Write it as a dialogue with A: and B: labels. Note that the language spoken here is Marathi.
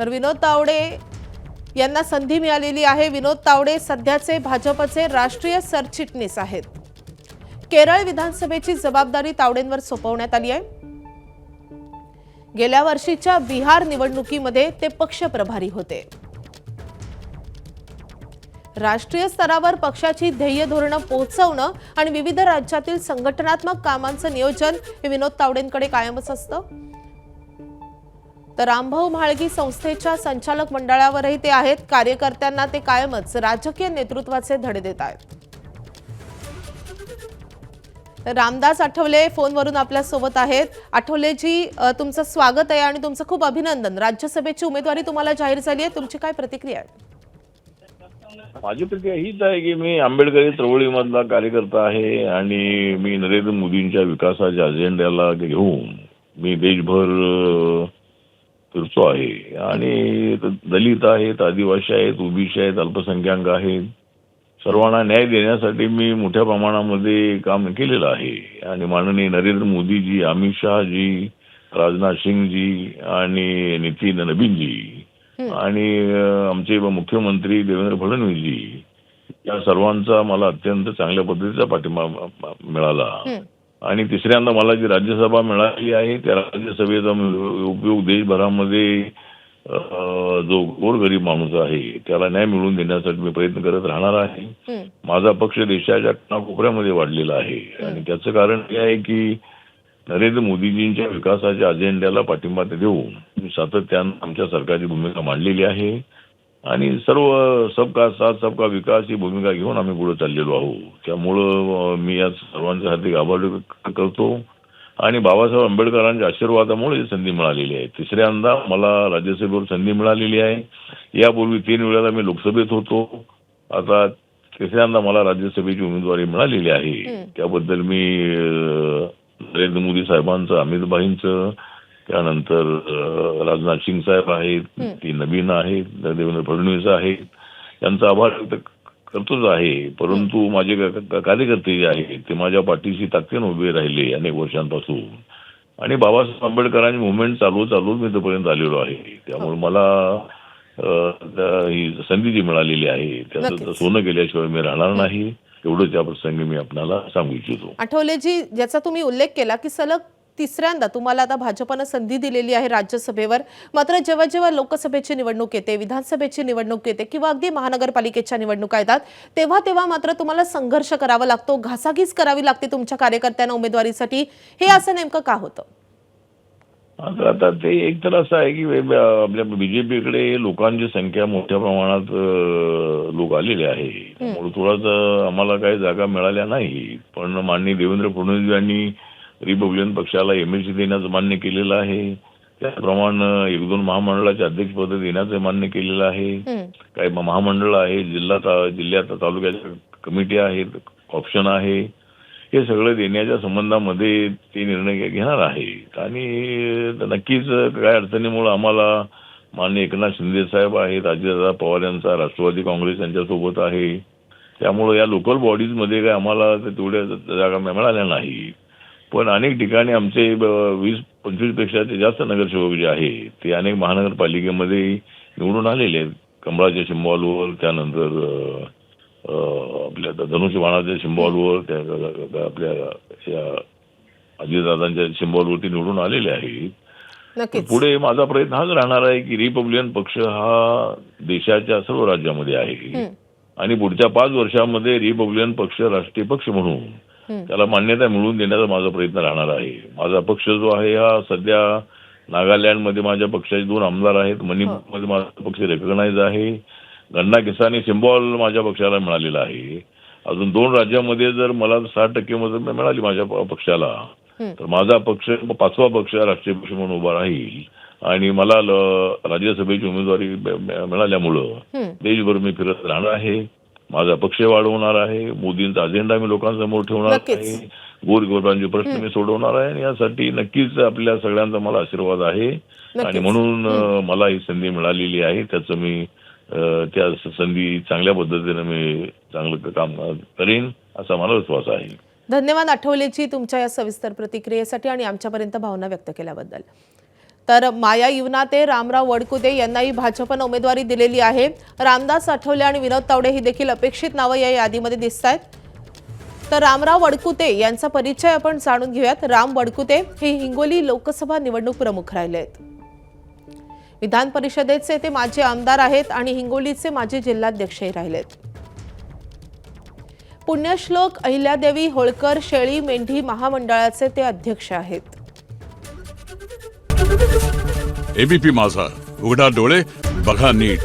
A: तर विनोद तावडे यांना संधी मिळालेली आहे। विनोद तावडे सध्याचे भाजपचे राष्ट्रीय सरचिटणीस आहेत। केरळ विधानसभेची जबाबदारी तावडेंवर सोपवण्यात आली आहे। गेल्या वर्षीच्या बिहार निवडणुकीमध्ये ते पक्ष प्रभारी होते। राष्ट्रीय स्तरावर पक्षाची ध्येय धोरणं पोहोचवणं आणि विविध राज्यातील संघटनात्मक कामांचं नियोजन हे विनोद तावडेंकडे कायमच असतं। तर रामभाऊ म्हाळगी संस्थेच्या संचालक मंडळावरही ते आहेत। कार्यकर्त्यांना ते कायमच राजकीय नेतृत्वाचे धडे देत आहेत। रामदास आठवले फोनवरून आपल्या सोबत आहेत। आठवलेजी, तुमचं स्वागत आहे आणि तुमचं खूप अभिनंदन। राज्यसभेची उमेदवारी तुम्हाला जाहीर झाली आहे, तुमची काय प्रतिक्रिया आहे?
B: माझी प्रतिक्रिया हीच आहे की मी आंबेडकरी चळवळीमधला कार्यकर्ता आहे आणि मी नरेंद्र मोदींच्या विकासाच्या अजेंड्याला घेऊन मी देशभर फिरतो आहे आणि दलित आहेत, आदिवासी आहेत, ओबीसी आहेत, अल्पसंख्याक आहेत, सर्वांना न्याय देण्यासाठी मी मोठ्या प्रमाणामध्ये काम केलेलं आहे। आणि माननीय नरेंद्र मोदीजी, अमित शहाजी, राजनाथ सिंगजी आणि नितीन नवीनजी आणि आमचे मुख्यमंत्री देवेंद्र फडणवीसजी या सर्वांचा मला अत्यंत चांगल्या पद्धतीचा पाठिंबा मिळाला। आणि तिसऱ्यांदा मला जी राज्यसभा मिळाली आहे त्या राज्यसभेचा उपयोग देशभरामध्ये जो गोरगरीब माणूस आहे त्याला न्याय मिळवून देण्यासाठी मी प्रयत्न करत राहणार आहे। माझा पक्ष देशाच्या कानाकोपऱ्यामध्ये वाढलेला आहे आणि त्याचं कारण हे आहे की नरेंद्र मोदीजींच्या विकासाच्या अजेंड्याला पाठिंबा देऊन मी सातत्यानं आमच्या सरकारची भूमिका मांडलेली आहे आणि सर्व सबका साथ सबका विकास ही भूमिका घेऊन आम्ही पुढे चाललेलो आहोत। त्यामुळं मी या सर्वांचे हार्दिक आभार व्यक्त करतो आणि बाबासाहेब आंबेडकरांच्या आशीर्वादामुळे संधी मिळालेली आहे। तिसऱ्यांदा मला राज्यसभेवर संधी मिळालेली आहे। यापूर्वी 3 वेळेला मी लोकसभेत होतो, आता तिसऱ्यांदा मला राज्यसभेची उमेदवारी मिळालेली आहे। त्याबद्दल मी नरेंद्र मोदी साहेबांचं, अमित भाईंचं, त्यानंतर राजनाथ सिंग साहेब आहेत, ती नवीन आहेत, देवेंद्र फडणवीस आहेत, यांचा आभार व्यक्त करतोच आहे। परंतु माझे कार्यकर्ते जे आहेत ते माझ्या पाठीशी ताकदीने उभे राहिले अनेक वर्षांपासून आणि बाबासाहेब आंबेडकरांची मुवमेंट चालवून मी इथपर्यंत आलेलो आहे। त्यामुळे मला ही संधी जी मिळालेली आहे त्याचं सोनं केल्याशिवाय मी राहणार नाही, एवढंच या प्रसंगी मी आपल्याला सांगू इच्छितो।
A: आठवलेजी, ज्याचा तुम्ही उल्लेख केला की सलग तिसऱ्यांदा तुम्हाला आता भाजपने संधी दिलेली आहे राज्यसभेवर, मात्र जेव्हा जेव्हा लोकसभेची निवडणूक येते, विधानसभेची निवडणूक येते किंवा अगदी महानगरपालिकेच्या निवडणुका येतात तेव्हा तेव्हा मात्र तुम्हाला संघर्ष करावा लागतो, घासाघीस करावी लागते तुमच्या कार्यकर्त्यांना उमेदवारीसाठी। हे असं नेमकं का होतं?
B: आता ते एक तर असं आहे की आपल्या बीजेपीकडे लोकांची संख्या मोठ्या प्रमाणात लोक आलेले आहे, त्यामुळे थोडासा आम्हाला काही जागा मिळाल्या नाही। पण माननीय देवेंद्र फडणवीस यांनी रिपब्लिकन पक्षाला एमएलसी देण्याचं मान्य केलेलं आहे, त्याप्रमाणे 1-2 महामंडळाचे अध्यक्षपद देण्याचं मान्य केलेलं आहे। काही महामंडळ आहे, जिल्ह्यात तालुक्याच्या कमिटी आहेत, ऑप्शन आहे, हे सगळं देण्याच्या संबंधामध्ये ते निर्णय घेणार आहेत। आणि नक्कीच काय अडचणीमुळे आम्हाला माननीय एकनाथ शिंदे साहेब आहेत, अजितदादा पवार यांचा राष्ट्रवादी काँग्रेस यांच्यासोबत आहे, त्यामुळे या लोकल बॉडीजमध्ये काय आम्हाला तेवढ्या जागा मिळाल्या नाही। पण अनेक ठिकाणी आमचे 20-25 पेक्षा जास्त नगरसेवक जे आहेत ते अनेक महानगरपालिकेमध्ये निवडून आलेले आहेत। कमळाच्या सिम्बॉलवर, त्यानंतर आपल्या धनुष्यबाणाच्या सिम्बॉलवर, त्या आपल्या अजितदादांच्या सिम्बॉलवरती निवडून आलेले आहेत। पुढे माझा प्रयत्न हाच राहणार आहे की रिपब्लिकन पक्ष हा देशाच्या सर्व राज्यामध्ये आहे आणि पुढच्या 5 वर्षांमध्ये रिपब्लिकन पक्ष राष्ट्रीय पक्ष म्हणून त्याला मान्यता मिळवून देण्याचा माझा प्रयत्न राहणार आहे। माझा पक्ष जो आहे हा सध्या नागालँडमध्ये माझ्या पक्षाचे 2 आमदार आहेत, मणिपूरमध्ये माझा पक्ष रेकग्नाइज आहे, गन्ना किसानी सिम्बॉल माझ्या पक्षाला मिळालेला आहे। अजून 2 राज्यामध्ये जर मला 60% मत मिळाली माझ्या पक्षाला तर माझा पक्ष 5वा पक्ष राष्ट्रीय पक्ष म्हणून उभा राहील आणि मला राज्यसभेची उमेदवारी मिळाल्यामुळं देशभर मी फिरत राहणार आहे, माझा पक्ष वाढवणार आहे, मोदींचा अजेंडा मी लोकांसमोर ठेवणार आहे, गोरगरिबांचे प्रश्न मी सोडवणार आहे आणि यासाठी नक्कीच आपल्या सगळ्यांचा मला आशीर्वाद आहे आणि म्हणून मला ही संधी मिळालेली आहे। त्याचं मी त्या संधी चांगल्या पद्धतीने मी चांगलं काम करेन असा मला विश्वास आहे।
A: धन्यवाद आठवलेजी तुमच्या या सविस्तर प्रतिक्रियेसाठी आणि आमच्यापर्यंत भावना व्यक्त केल्याबद्दल। तर माया इवनाते, रामराव वडकुते यांनाही भाजपनं उमेदवारी दिलेली आहे. रामदास आठवले आणि विनोद तावडे ही देखील अपेक्षित नावं या यादीमध्ये दिसत आहेत. तर रामराव वडकुते यांचा परिचय आपण जाणून घेऊयात. राम वडकुते हे हिंगोली लोकसभा निवडणूक प्रमुख राहिले आहेत. विधान परिषदेचे ते माजी आमदार आहेत आणि हिंगोलीचे माजी जिल्हाध्यक्षही राहिलेत. पुण्यश्लोक अहिल्यादेवी होळकर शेळी मेंढी महामंडळाचे ते अध्यक्ष आहेत.
C: एबीपी माझा, उघडा डोळे बघा नीट.